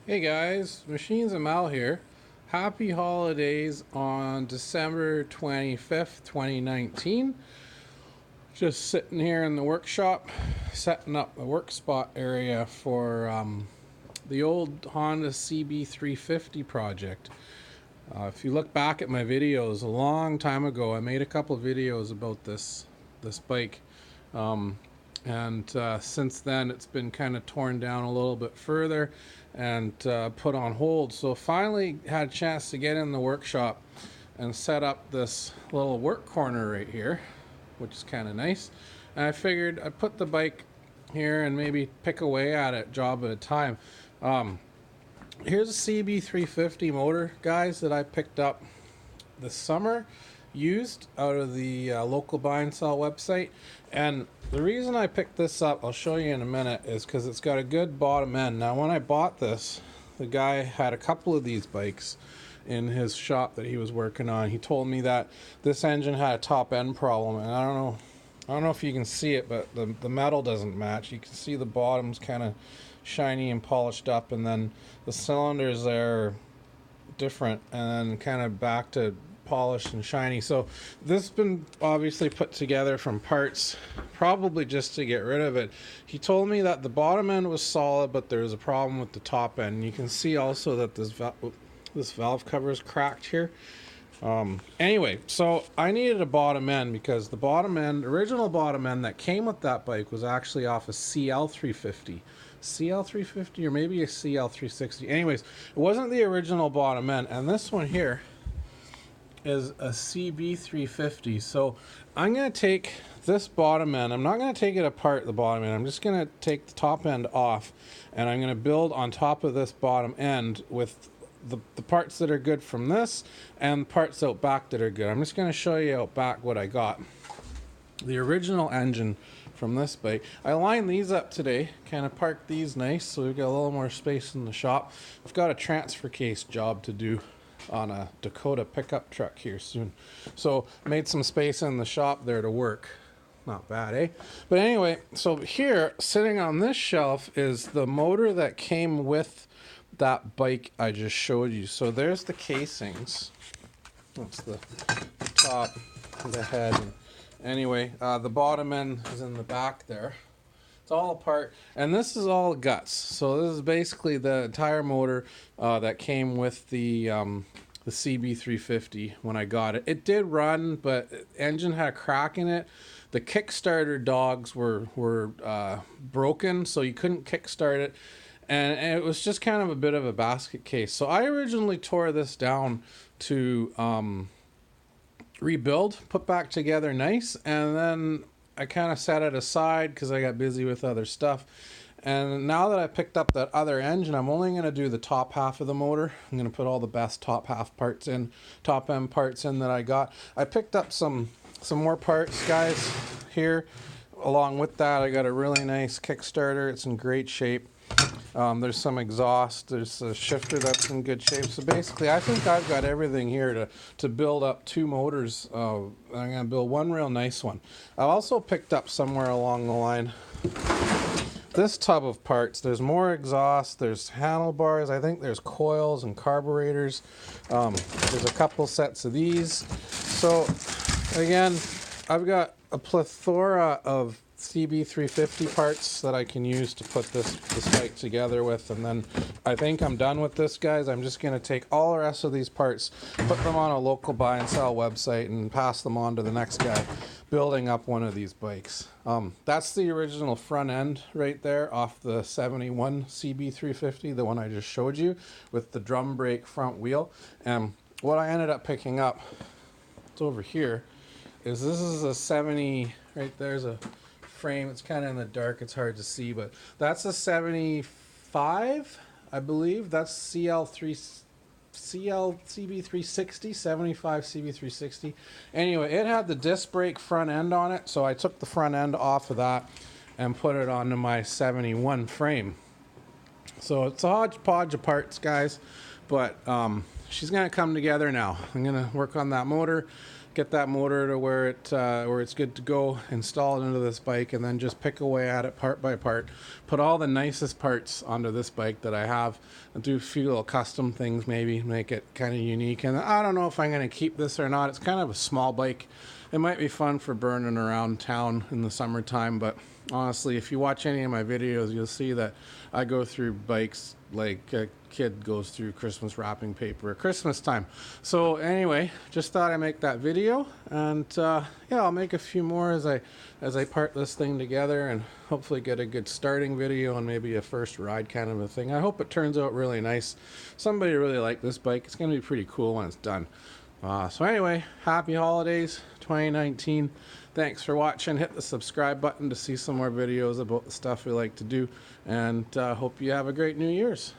Hey guys, Machines and Mal here. Happy holidays on December 25th, 2019. Just sitting here in the workshop, setting up the work spot area for the old Honda CB350 project. If you look back at my videos a long time ago, I made a couple videos about this bike. And since then it's been kind of torn down a little bit further and put on hold. So finally had a chance to get in the workshop and set up this little work corner right here, which is kind of nice. And I figured I'd put the bike here and maybe pick away at it job at a time. Here's a CB350 motor, guys, that I picked up this summer, used out of the local buy and sell website. And the reason I picked this up, I'll show you in a minute, is because it's got a good bottom end. Now when I bought this, the guy had a couple of these bikes in his shop that he was working on. He told me that this engine had a top end problem, and I don't know if you can see it, but the metal doesn't match. You can see the bottom's kind of shiny and polished up, and then the cylinders there are different and then kind of back to polished and shiny. So this has been obviously put together from parts, probably just to get rid of it. He told me that the bottom end was solid, but there was a problem with the top end. You can see also that this valve cover is cracked here. Anyway, so I needed a bottom end because the original bottom end that came with that bike was actually off a CL350. CL350 or maybe a CL360. Anyways, it wasn't the original bottom end, and this one here is a CB350. So I'm going to take this bottom end. I'm not going to take it apart, the bottom end. I'm just going to take the top end off, and I'm going to build on top of this bottom end with the parts that are good from this and parts out back that are good. I'm just going to show you out back what I got. The original engine from this bike. I lined these up today, kind of parked these nice so we've got a little more space in the shop. I've got a transfer case job to do on a Dakota pickup truck here soon. So made some space in the shop there to work. Not bad, eh? But anyway, so here, sitting on this shelf is the motor that came with that bike I just showed you. So there's the casings. That's the top, the head. Anyway, the bottom end is in the back there. It's all apart, and this is all guts. So this is basically the entire motor that came with the CB350 when I got it. It did run, but the engine had a crack in it. The Kickstarter dogs were broken, so you couldn't kickstart it. And it was just kind of a bit of a basket case. So I originally tore this down to rebuild, put back together nice, and then I kind of set it aside because I got busy with other stuff. And now that I picked up that other engine, I'm only going to do the top half of the motor. I'm going to put all the best top half parts in, top end parts in that I got. I picked up some more parts, guys, here. Along with that, I got a really nice Kickstarter. It's in great shape. There's some exhaust, there's a shifter that's in good shape. So basically I think I've got everything here to build up two motors. I'm going to build one real nice one. I also picked up somewhere along the line this tub of parts. There's more exhaust, there's handlebars, I think there's coils and carburetors. There's a couple sets of these. So again, I've got a plethora of CB350 parts that I can use to put this bike together with, and then I think I'm done with this, guys. I'm just going to take all the rest of these parts, put them on a local buy and sell website, and pass them on to the next guy building up one of these bikes. That's the original front end right there off the 71 CB350, the one I just showed you, with the drum brake front wheel. And what I ended up picking up, it's over here, is this is a 70, right there's a frame. It's kind of in the dark, it's hard to see, but that's a 75, I believe. That's CB360, 75 CB360. Anyway, it had the disc brake front end on it, so I took the front end off of that and put it onto my 71 frame. So it's a hodgepodge of parts, guys, but she's gonna come together now. I'm gonna work on that motor, get that motor to where it's good to go, install it into this bike, and then just pick away at it part by part. Put all the nicest parts onto this bike that I have, and do a few little custom things, maybe make it kind of unique. And I don't know if I'm going to keep this or not. It's kind of a small bike. It might be fun for burning around town in the summertime, but honestly, if you watch any of my videos, you'll see that I go through bikes like a kid goes through Christmas wrapping paper at Christmas time. So anyway, just thought I'd make that video, and yeah, I'll make a few more as I part this thing together, and hopefully get a good starting video and maybe a first ride kind of a thing. I hope it turns out really nice. Somebody really liked this bike. It's going to be pretty cool when it's done. So anyway, happy holidays 2019. Thanks for watching. Hit the subscribe button to see some more videos about the stuff we like to do, and hope you have a great New Year's.